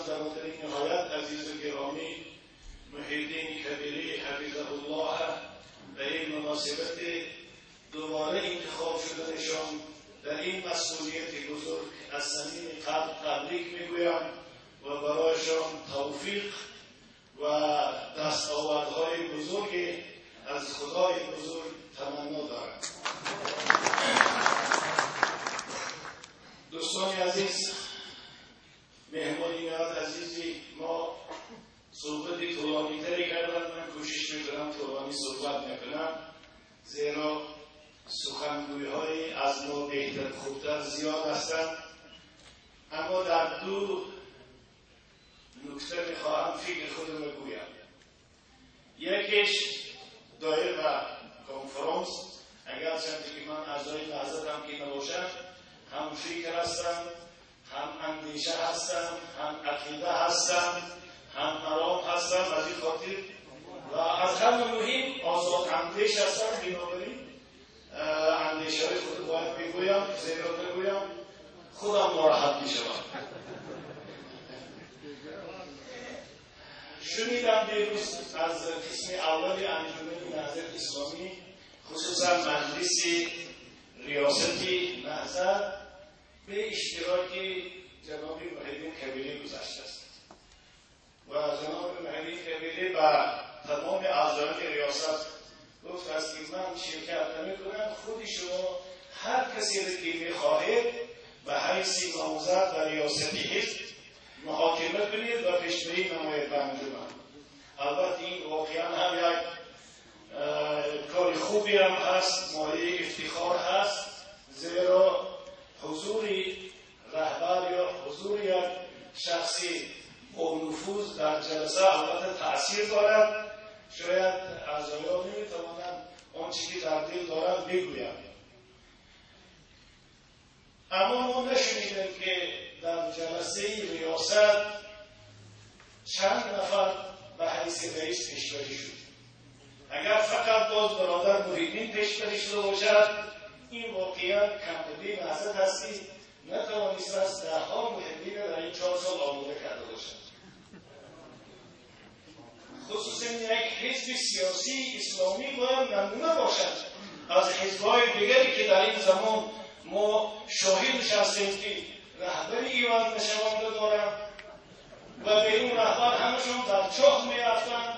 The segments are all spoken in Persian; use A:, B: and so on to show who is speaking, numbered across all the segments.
A: برادر نهایت عزیز و گرامی محیدین کبیری حفظه الله به این مناسبت دوباره انتخاب شدنشان در این مسئولیت بزرگ از صمیم قلب تبریک میگویم و برایشان توفیق و دستاوردهای بزرگ از خدای بزرگ تمنا دارم. دوستان عزیز، مهمانان عزیزی، ما صحبت طولانی تری کردم. من کوشش میکنم طولانی صحبت نکنم، زیرا سخنگوی های از ما بهتر خوبتر زیاد هستند. اما در دو نکته میخواهم فکر خودم بگویم. یکیش دایر و کنفرانس، اگر چندی که من اعضای لحظتم که نباشم، هم فکر هستم، هم اندیشه هستم، هم عقیده هستم، هم مرام هستم. از این خاطر و از همه مهم آزاد اندیش هستم. بنابراین اندیشه های خود باید بگویم، زیرا بگویم خودم ناراحت میشوم. شنیدم دیروز از قسم اول انجمن نهضت اسلامی، خصوصا مجلس ریاستی نهضت، به اشتراک جناب محیدین کبیری گذشته است و جناب محیدین کبیری به تمام اعضایان ریاست گفت است که من شرکت نمی‌کنم، خود شما هر کسی را که می‌خواهید به حیث نامزد در ریاستی حزب محاکمه کنید و پیشبری نمایید به انجمن. البته این واقعا هم یک کار خوبی هم هست، مایه افتخار هست، زیرا حضور رهبر یا حضور یک شخصی با نفوذ در جلسه البته تأثیر دارد. شاید اعضایان نمی‌توانند آنچه که در دل دارند بگویند. اما ما نشنیدیم که در جلسه ریاست چند نفر به حیث رئیس پیشبری شد. اگر فقط باز برادر محیدین پیشبری شده باشد، این واقعا کمبودی نهضت است که نتوانسته است دهها محبین در این 4 سال آماده کرده باشد. خصوصا یک حزب سیاسی اسلامی باید نمونه باشد از حزب‌های دیگری که در این زمان ما شاهدش هستیم که رهبری ایوان نشونده دارند و به این رهبر همشون در چاه می‌رفتند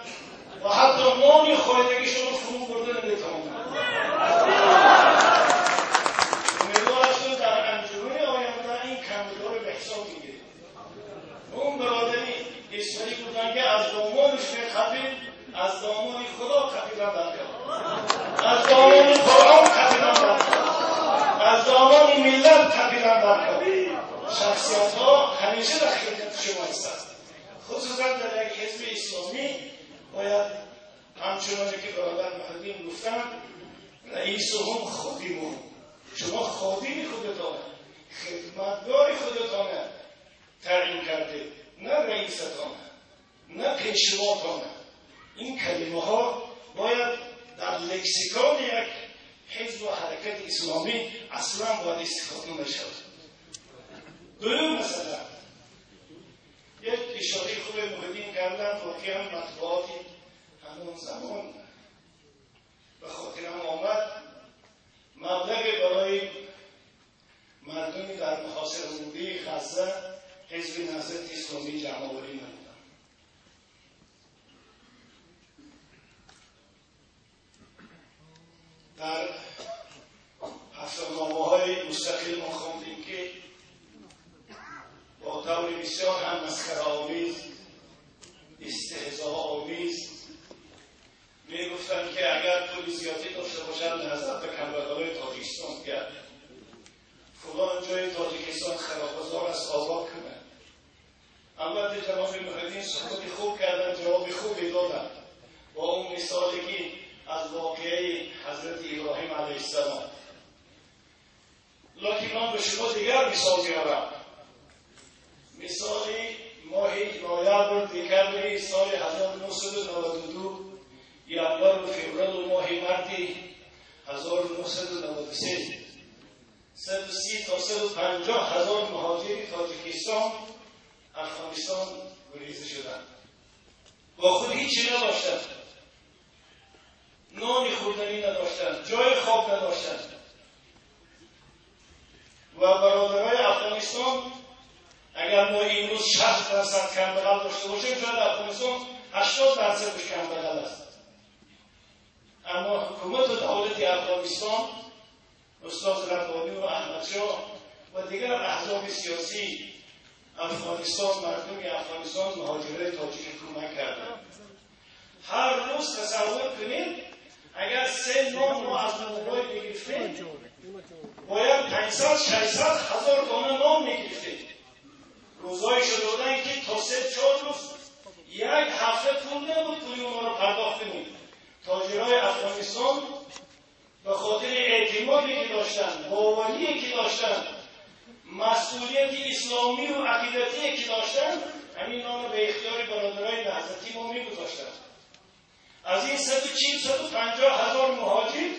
A: و حتی مالی خواهدگیشون رو فرو برده نمی‌توانند. امیدوار هستم در انجمن آینده این کمبودها رو به حساب می‌گیریم. اون برادری اسماعیلی بودن که از دامانش می‌خپید، از دامان خدا خپیدن در کرد، از دامان قرآن خپیدن در کرد، از دامان ملت خپیدن در کرد. شخصیت‌ها همیشه در خدمت شما هستند. خصوصا در یک حزب اسلامی باید همچنان که برادر محیدین گفتن رئیس هم خادم. شما خادم خودتان، خدمتگار خودتان تعیین کرده، نه رئیستان، نه پیشواتان. این کلمه ها باید در لکسیکان یک حزب و حرکت اسلامی اصلا باید استفاده نشود. دوم مثلا یک اشاره خوب محیدین کردن، واقعا مطبوعاتی همون زمان به خاطرم آمد، مبلغ برای مردمی در محاصره‌زده غزه حزب نهضت اسلامی جمع‌آوری نمودند. در هفته‌نامه‌های مستقل ما خواندیم که با طور بسیار هم مسخره‌آمیز، استهزاءآمیز می‌گفتند که اگر پول زیادی داشته باشند نهضت به کمبدهای تاجیکستان بیاد، فلان جای تاجیکستان خراب‌بازار است آزاد کنند. البته جناب محیدین صحبت خوب کردن، جواب خوبی دادن با اون مثالی که از واقعه حضرت ابراهیم علیه السلام. لکن من به شما دیگر مثال میارم. مثالی ماه نوامبر دکمبر سال 1992 ینور و فوریه ماه مارس 1993 130 تا 150 هزار مهاجر تاجیکستان افغانستان گریزه شدن. با خود هیچی نداشتن، نانی خوردنی نداشتن، جای خواب نداشتن و برادرای افغانستان اگر ما امروز 60% کمبغل داشته باشیم شاید افغانستان 80% کمبغل است. اما حکومت و دولت افغانستان، استاد ربانی و احمدشاه و دیگر احزاب سیاسی افغانستان، مردم افغانستان مهاجرای تاجیک کمک کردند. هر روز تصور کنید اگر 3 نان رو از موبایل بگیرید باید 500 600 هزار دانه نان میگرفتید. روزایی شده بودن که تا 3-4 روز یک هفته پول نبود پولی اونا رو پرداخت کنید. تاجرای افغانستان به خاطر اعتمادی که داشتن، باوری که داشتن، مسئولیت اسلامی و عقیدتی که داشتن، همین نان رو به اختیار برادرای نهضتی ما میگذاشتن. از این 140-150 هزار مهاجر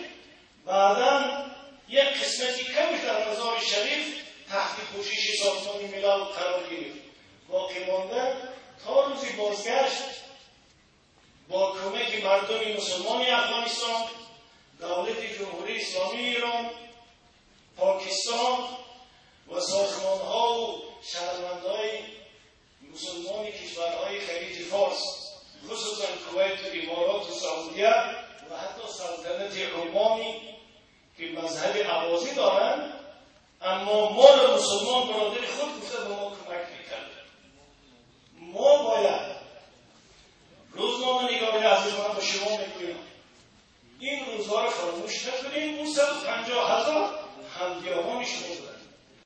A: بعداً یک قسمتی کمش در مزار شریف تحت پوشش سازمان ملل قرار گرفت. باقی مانده تا روزی بازگشت با کمک مردم مسلمان افغانستان، دولت جمهوری اسلامی ایران، پاکستان و سازمان‌ها و شهروندهای مسلمان کشورهای خلیج فارس، خصوصا کویت و امارات و سعودیه و حتی سلطنت عمانی که مذهب احوازی دارند، اما مال مسلمان